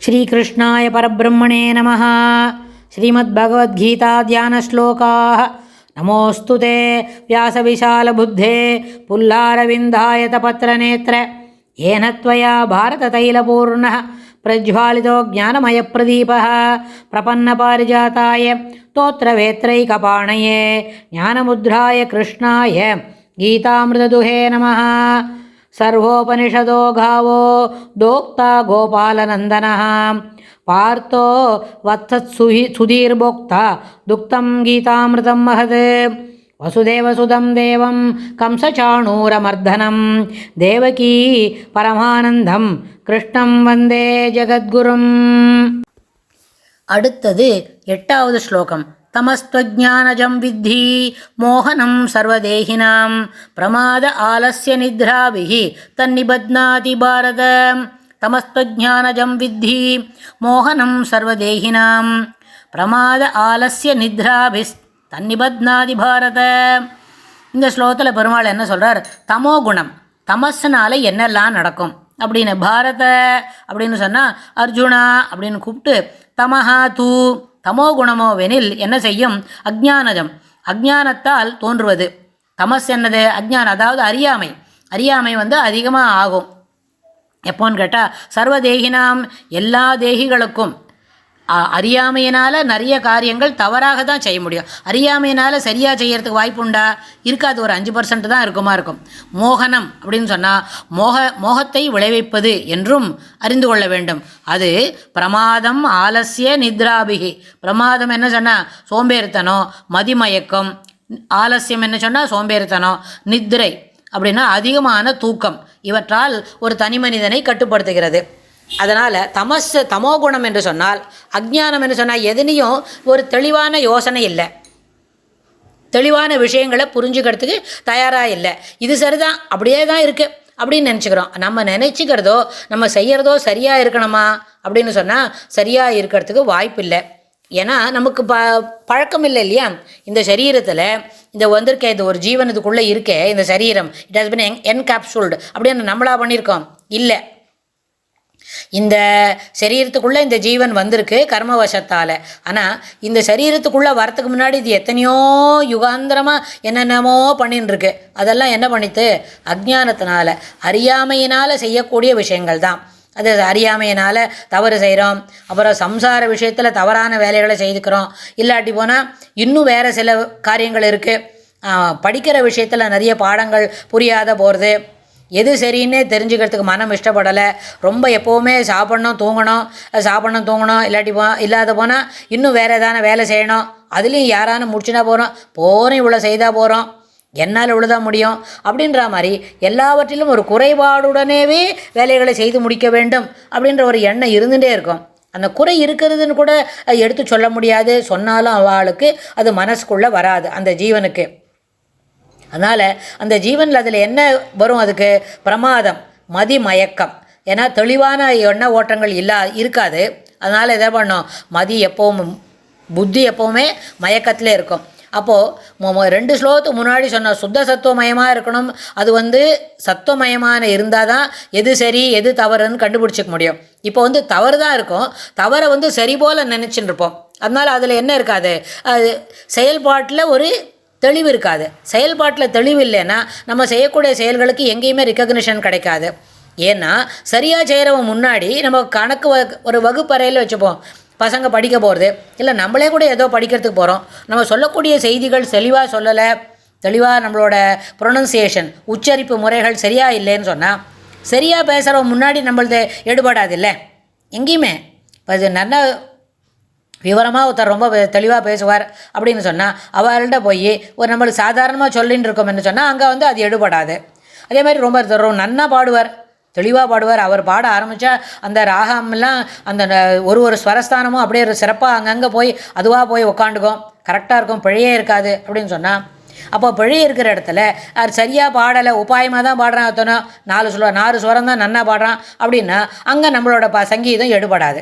श्रीकृष्णाय परब्रह्मणे नमः। श्रीमद्भगवद्गीता ध्यानश्लोकाः। नमोऽस्तु ते व्यासविशालबुद्धे पुल्लारविन्दायतपत्रनेत्र येन त्वया भारततैलपूर्णः प्रज्वालितो ज्ञानमयप्रदीपः प्रपन्नपारिजाताय स्तोत्रवेत्रैकपाणये ज्ञानमुद्राय कृष्णाय गीतामृतदुहे नमः। सर्वोपनिषदो गावो दोक्ता गोपालनन्दनः पार्थो वत्सत्सुधीर्भोक्ता दुक्तं गीतामृतं महत्। वसुदेवसुतं देवं कंसचाणूरमर्दनं देवकी परमानन्दं कृष्णं वन्दे जगद्गुरुम्। அடுத்தது 8வது ஸ்லோகம். तमस्त्वज्ञानजं विद्धि मोहनं सर्वदेहिनां प्रमाद आलस्य निद्राभिः तन्निबध्नाति भारत। तमस्त्वज्ञानजं विद्धि मोहनं सर्वदेहिनां प्रमाद आलस्य निद्राभिः तन्निबध्नाति भारत. இந்த ஸ்லோகத்தில் பெருமாள் என்ன சொல்கிறார்? தமோ குணம், தமஸ்னால என்னெல்லாம் நடக்கும் அப்படின்னு பாரத அப்படின்னு சொன்னால் அர்ஜுனா அப்படின்னு கூப்பிட்டு தமஹா தூ தமோ குணமோவெனில் என்ன செய்யும்? அஜ்ஞானஜம், அஜ்ஞானத்தால் தோன்றுவது. தமஸ் என்னது? அஜ்ஞானம், அதாவது அறியாமை. அறியாமை அதிகமாக ஆகும். எப்போன்னு கேட்டால் சர்வதேகினாம், எல்லா தேகிகளுக்கும். அறியாமையினால் நிறைய காரியங்கள் தவறாக தான் செய்ய முடியும். அறியாமையினால் சரியாக செய்யறதுக்கு வாய்ப்பு உண்டா? இருக்காது. ஒரு 5% தான் இருக்கும். மோகனம் அப்படின்னு சொன்னால் மோகத்தை விளைவிப்பது என்றும் அறிந்து கொள்ள வேண்டும். அது பிரமாதம் ஆலசிய நித்ராபிகி. பிரமாதம் என்ன சொன்னால் சோம்பேறித்தனம், மதிமயக்கம். ஆலசியம் என்ன சொன்னால் சோம்பேறித்தனம். நித்ரை அப்படின்னா அதிகமான தூக்கம். இவற்றால் ஒரு தனி மனிதனை கட்டுப்படுத்துகிறது. அதனால் தமோகுணம் என்று சொன்னால், அஜ்ஞானம் என்று சொன்னால் எதுலேயும் ஒரு தெளிவான யோசனை இல்லை, தெளிவான விஷயங்களை புரிஞ்சுக்கிறதுக்கு தயாராக இல்லை. இது சரிதான், அப்படியே தான் இருக்குது அப்படின்னு நினச்சிக்கிறோம். நம்ம நினச்சிக்கிறதோ நம்ம செய்கிறதோ சரியாக இருக்கணுமா அப்படின்னு சொன்னால் சரியாக இருக்கிறதுக்கு வாய்ப்பு இல்லை. ஏன்னா நமக்கு பழக்கம் இல்லை இல்லையா? இந்த சரீரத்தில் இந்த வந்திருக்க இது ஒரு ஜீவனத்துக்குள்ளே இருக்கே இந்த சரீரம், இட் ஹஸ் பின் என்கேப்சூல்டு அப்படின்னு நம்மளா பண்ணியிருக்கோம்? இல்லை. இந்த சரீரத்துக்குள்ளே இந்த ஜீவன் வந்திருக்கு கர்மவசத்தால். ஆனால் இந்த சரீரத்துக்குள்ளே வரத்துக்கு முன்னாடி இது எத்தனையோ யுகாந்திரமாக என்னென்னமோ பண்ணின்னு இருக்கு. அதெல்லாம் என்ன பண்ணித்து? அஜ்ஞானத்தினால, அறியாமையினால் செய்யக்கூடிய விஷயங்கள் தான். அது அறியாமையினால் தவறு செய்கிறோம். அப்புறம் சம்சார விஷயத்தில் தவறான வேலைகளை செய்துக்கிறோம். இல்லாட்டி போனால் இன்னும் வேறு சில காரியங்கள் இருக்குது. படிக்கிற விஷயத்தில் நிறைய பாடங்கள் புரியாத போகிறது. எது சரின்னே தெரிஞ்சுக்கிறதுக்கு மனம் இஷ்டப்படலை. ரொம்ப எப்போவுமே சாப்பிட்ணும் தூங்கணும் இல்லாத போனால் இன்னும் வேறு எதான வேலை செய்யணும். அதுலேயும் யாரான முடிச்சுனா போகிறோம் இவ்வளோ செய்தால் போகிறோம், என்னால் இவ்வளோதான் முடியும் அப்படின்ற மாதிரி எல்லாவற்றிலும் ஒரு குறைபாடுடனேவே வேலைகளை செய்து முடிக்க வேண்டும் அப்படின்ற ஒரு எண்ணம் இருந்துகிட்டே இருக்கும். அந்த குறை இருக்கிறதுன்னு கூட எடுத்து சொல்ல முடியாது. சொன்னாலும் அவளுக்கு அது மனசுக்குள்ளே வராது அந்த ஜீவனுக்கு. அதனால் அந்த ஜீவனில் அதில் என்ன வரும்? அதுக்கு பிரமாதம், மதிமயக்கம். ஏன்னா தெளிவான எண்ண ஓட்டங்கள் இருக்காது. அதனால் எதை பண்ணோம்? மதி எப்போவும், புத்தி எப்போவுமே மயக்கத்திலே இருக்கும். அப்போது 2 ஸ்லோகத்துக்கு முன்னாடி சொன்ன சுத்த சத்துவமயமாக இருக்கணும். அது சத்துவமயமான இருந்தால் தான் எது சரி எது தவறுன்னு கண்டுபிடிச்சிக்க முடியும். இப்போ தவறு தான் இருக்கும். தவறை சரி போல் நினச்சின்னு இருப்போம். அதனால் அதில் என்ன இருக்காது? அது செயல்பாட்டில் ஒரு தெளிவு இருக்காது. செயல்பாட்டில் தெளிவு இல்லைன்னா நம்ம செய்யக்கூடிய செயல்களுக்கு எங்கேயுமே ரெக்கக்னிஷன் கிடைக்காது. ஏன்னா சரியாக செய்கிறவன் முன்னாடி நம்ம கணக்கு ஒரு வகுப்பறையில் வச்சுப்போம். பசங்க படிக்க போகிறது இல்லை, நம்மளே கூட ஏதோ படிக்கிறதுக்கு போகிறோம். நம்ம சொல்லக்கூடிய செய்திகள் தெளிவாக சொல்லலை, தெளிவாக நம்மளோட ப்ரொனன்சியேஷன் உச்சரிப்பு முறைகள் சரியாக இல்லைன்னு சொன்னால் சரியாக பேசுகிறவன் முன்னாடி நம்மளது எடுபடாது இல்லை எங்கேயுமே. அது நல்லா விவரமாக ஒருத்தர் ரொம்ப தெளிவாக பேசுவார் அப்படின்னு சொன்னால் அவர்கிட்ட போய் ஒரு நம்மளுக்கு சாதாரணமாக சொல்லின்னு இருக்கோம்னு சொன்னால் அங்கே அது எடுபடாது. அதே மாதிரி ரொம்ப நன்னா பாடுவார், தெளிவாக பாடுவார். அவர் பாட ஆரம்பித்தா அந்த ராகம்லாம் அந்த ஒரு ஸ்வரஸ்தானமும் அப்படியே ஒரு சிறப்பாக அங்கங்கே போய் அதுவாக போய் உக்காண்டுக்கும், கரெக்டாக இருக்கும், பிழையே இருக்காது அப்படின்னு சொன்னால். அப்போ பிழை இருக்கிற இடத்துல அது சரியாக பாடலை, உபாயமாக தான் பாடுறான். அத்தனை 4 ஸ்வரம் தான் நன்னா பாடுறான் அப்படின்னா அங்கே நம்மளோட சங்கீதம் எடுபடாது.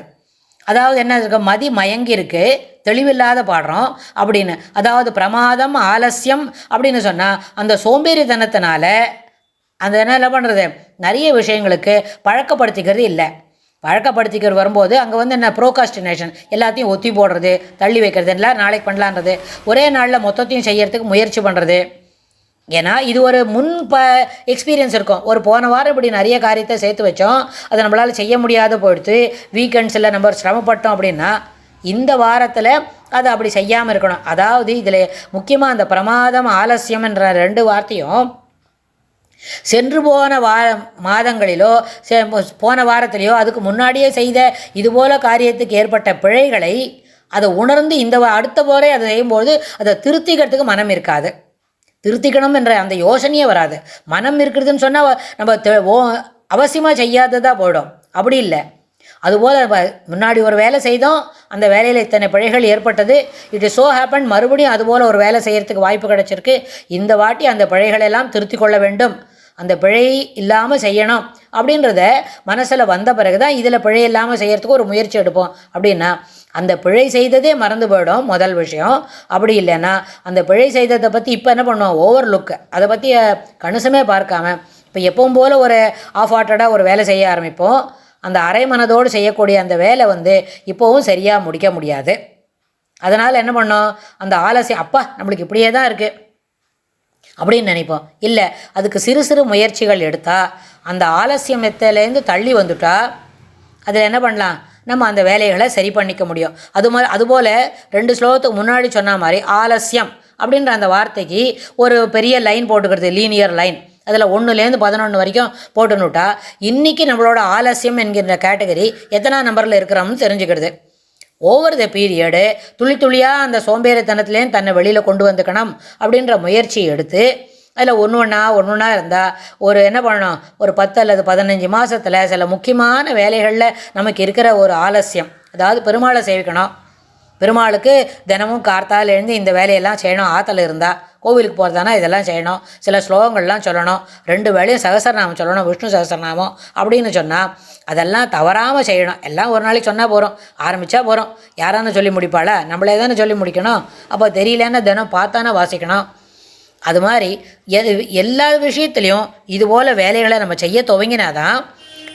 அதாவது என்ன இருக்கு? மதி மயங்கி இருக்கு, தெளிவில்லாத பாடுறோம் அப்படின்னு. அதாவது பிரமாதம் ஆலசியம் அப்படின்னு சொன்னால் அந்த சோம்பேறித்தனத்தினால அந்த என்ன பண்ணுறது? நிறைய விஷயங்களுக்கு பழக்கப்படுத்திக்கிறது இல்லை. பழக்கப்படுத்திக்கிறது வரும்போது அங்கே வந்து என்ன ப்ரோகாஸ்டினேஷன், எல்லாத்தையும் ஒத்தி போடுறது, தள்ளி வைக்கிறது, எல்லாம் நாளைக்கு பண்ணலான்றது, ஒரே நாளில் மொத்தத்தையும் செய்யறதுக்கு முயற்சி பண்ணுறது. ஏன்னா இது ஒரு எக்ஸ்பீரியன்ஸ் இருக்கும். ஒரு போன வாரம் இப்படி நிறைய காரியத்தை சேர்த்து வச்சோம், அதை நம்மளால் செய்ய முடியாத போயிடுத்து, வீக்கெண்ட்ஸில் நம்ம சிரமப்பட்டோம் அப்படின்னா இந்த வாரத்தில் அதை அப்படி செய்யாமல் இருக்கணும். அதாவது இதில் முக்கியமாக அந்த பிரமாதம் ஆலசியம் என்ற 2 வார்த்தையும் சென்று போன மாதங்களிலோ போன வாரத்திலேயோ அதுக்கு முன்னாடியே செய்த இதுபோல காரியத்துக்கு ஏற்பட்ட பிழைகளை அதை உணர்ந்து இந்த அடுத்த போரே அதை செய்யும்போது அதை திருத்திக்கிறதுக்கு மனம் இருக்காது. திருத்திக்கணும் என்ற அந்த யோசனையே வராது. மனம் இருக்கிறதுன்னு சொன்னால் நம்ம அவசியமாக செய்யாததாக போயிடும். அப்படி இல்லை. அதுபோல் முன்னாடி ஒரு வேலை செய்தோம், அந்த வேலையில் இத்தனை பிழைகள் ஏற்பட்டது, இட் இஸ் ஸோ ஹேப்பன், மறுபடியும் அதுபோல் ஒரு வேலை செய்கிறதுக்கு வாய்ப்பு கிடச்சிருக்கு, இந்த வாட்டி அந்த பிழைகளெல்லாம் திருத்தி கொள்ள வேண்டும், அந்த பிழை இல்லாமல் செய்யணும் அப்படின்றத மனசில் வந்த பிறகு தான் இதில் பிழை இல்லாமல் செய்கிறதுக்கு ஒரு முயற்சி எடுப்போம். அப்படின்னா அந்த பிழை செய்ததே மறந்து போயிடும் முதல் விஷயம். அப்படி இல்லைன்னா அந்த பிழை செய்ததை பற்றி இப்போ என்ன பண்ணுவோம், ஓவர் லுக்கு, அதை பற்றி கணிசமே பார்க்காம இப்போ எப்பவும் போல் ஒரு ஆஃப் ஹார்ட்டடாக ஒரு வேலை செய்ய ஆரம்பிப்போம். அந்த அரை மனதோடு செய்யக்கூடிய அந்த வேலை வந்து இப்போவும் சரியாக முடிக்க முடியாது. அதனால் என்ன பண்ணோம், அந்த ஆலசியம் அப்பா நம்மளுக்கு இப்படியே தான் இருக்குது அப்படின்னு நினைப்போம். இல்லை, அதுக்கு சிறு சிறு முயற்சிகள் எடுத்தால் அந்த ஆலசியமத்திலேருந்து தள்ளி வந்துட்டா அதில் என்ன பண்ணலாம், நம்ம அந்த வேலைகளை சரி பண்ணிக்க முடியும். அதுபோல் 2 ஸ்லோகத்துக்கு முன்னாடி சொன்ன மாதிரி ஆலசியம் அப்படின்ற அந்த வார்த்தைக்கு ஒரு பெரிய லைன் போட்டுக்கிறது, லீனியர் லைன், அதில் 1லேருந்து 11 வரைக்கும் போட்டுனுட்டா இன்றைக்கி நம்மளோட ஆலசியம் என்கிற கேட்டகரி எத்தனை நம்பரில் இருக்கிறோம்னு தெரிஞ்சுக்கிறது. ஓவர் த பீரியடு துளி துளியாக அந்த சோம்பேறித்தனத்துலேயும் தன்னை வெளியில் கொண்டு வந்துக்கணும் அப்படின்ற முயற்சி எடுத்து அதில் ஒன்று இருந்தால் ஒரு என்ன பண்ணணும், ஒரு 10 அல்லது 15 மாதத்தில் சில முக்கியமான வேலைகளில் நமக்கு இருக்கிற ஒரு ஆலசியம், அதாவது பெருமாளை சேவிக்கணும், பெருமாளுக்கு தினமும் கார்த்தால் எழுந்து இந்த வேலையெல்லாம் செய்யணும், ஆற்றுல இருந்தால் கோவிலுக்கு போகிறதானா இதெல்லாம் செய்யணும், சில ஸ்லோகங்கள்லாம் சொல்லணும், 2 வேளையும் சகசரநாமம் சொல்லணும், விஷ்ணு சகசரநாமம் அப்படின்னு சொன்னால் அதெல்லாம் தவறாமல் செய்யணும். எல்லாம் ஒரு நாளைக்கு சொன்னால் போகிறோம், ஆரம்பித்தா போகிறோம், யாரானு சொல்லி முடிப்பாளா, நம்மளே தானே சொல்லி முடிக்கணும். அப்போ தெரியலன்னா தினம் பார்த்தானே வாசிக்கணும். அது மாதிரி எல்லா விஷயத்துலேயும் இதுபோல் வேலைகளை நம்ம செய்ய துவங்கினாதான்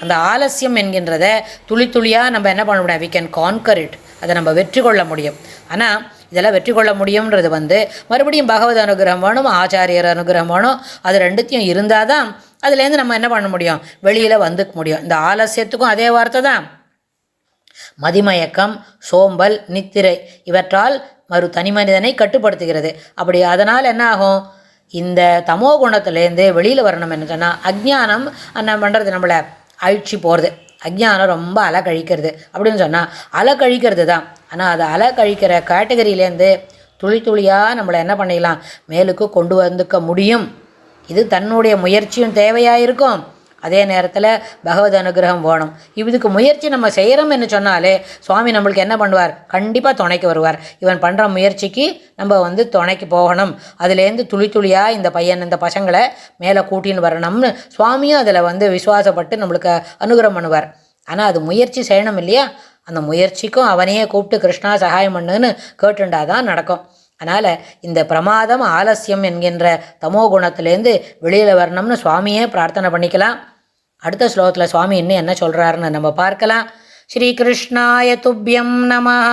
அந்த ஆலசியம் என்கின்றத துளி துளியாக நம்ம என்ன பண்ண முடியும், வி கேன் கான்கர் இட், அதை நம்ம வெற்றி கொள்ள முடியும். ஆனால் இதெல்லாம் வெற்றி கொள்ள முடியும்ன்றது வந்து மறுபடியும் பகவத் அனுகிரகம் வேணும், ஆச்சாரியர் அனுகிரகம் வேணும். அது 2த்தையும் இருந்தால் தான் அதுலேருந்து நம்ம என்ன பண்ண முடியும், வெளியில் வந்துக்க முடியும். இந்த ஆலசியத்துக்கும் அதே வார்த்தை தான். மதிமயக்கம், சோம்பல், நித்திரை இவற்றால் தனி மனிதனை கட்டுப்படுத்துகிறது. அப்படி அதனால் என்ன ஆகும், இந்த தமோ குணத்துலேருந்து வெளியில் வரணும்னு சொன்னால் அஜ்ஞானம் என்ன பண்ணுறது, நம்மளை அழிச்சு போகிறது. அஜ்ஞானம் ரொம்ப அலை கழிக்கிறது அப்படின்னு சொன்னால் அலை கழிக்கிறது தான். ஆனால் அது அலை கழிக்கிற கேட்டகரியிலேருந்து துளி துளியாக நம்மளை என்ன பண்ணிடலாம், மேலுக்கு கொண்டு வந்துக்க முடியும். இது தன்னுடைய முயற்சியும் தேவையாக இருக்கும். அதே நேரத்தில் பகவத் அனுகிரகம் வேணும். இதுக்கு முயற்சி நம்ம செய்கிறோம்னு சொன்னாலே சுவாமி நம்மளுக்கு என்ன பண்ணுவார், கண்டிப்பாக துணைக்கு வருவார். இவன் பண்ணுற முயற்சிக்கு நம்ம வந்து துணைக்கு போகணும், அதுலேருந்து துளி துளியாக இந்த பையன் இந்த பசங்களை மேலே கூட்டின்னு வரணும்னு சுவாமியும் அதில் வந்து விசுவாசப்பட்டு நம்மளுக்கு அனுகிரகம் பண்ணுவார். ஆனால் அது முயற்சி செய்யணும் இல்லையா, அந்த முயற்சிக்கும் அவனையே கூப்பிட்டு கிருஷ்ணா சகாயம் பண்ணுன்னு கேட்டுண்டாதான் நடக்கும். அதனால் இந்த பிரமாதம் ஆலசியம் என்கின்ற தமோ குணத்திலேருந்து வெளியில் வரணும்னு சுவாமியே பிரார்த்தனை பண்ணிக்கலாம். அடுத்த ஸ்லோகத்தில் சுவாமி இன்னும் என்ன சொல்கிறாருன்னு நம்ம பார்க்கலாம். ஸ்ரீ கிருஷ்ணாய துப்யம் நமः.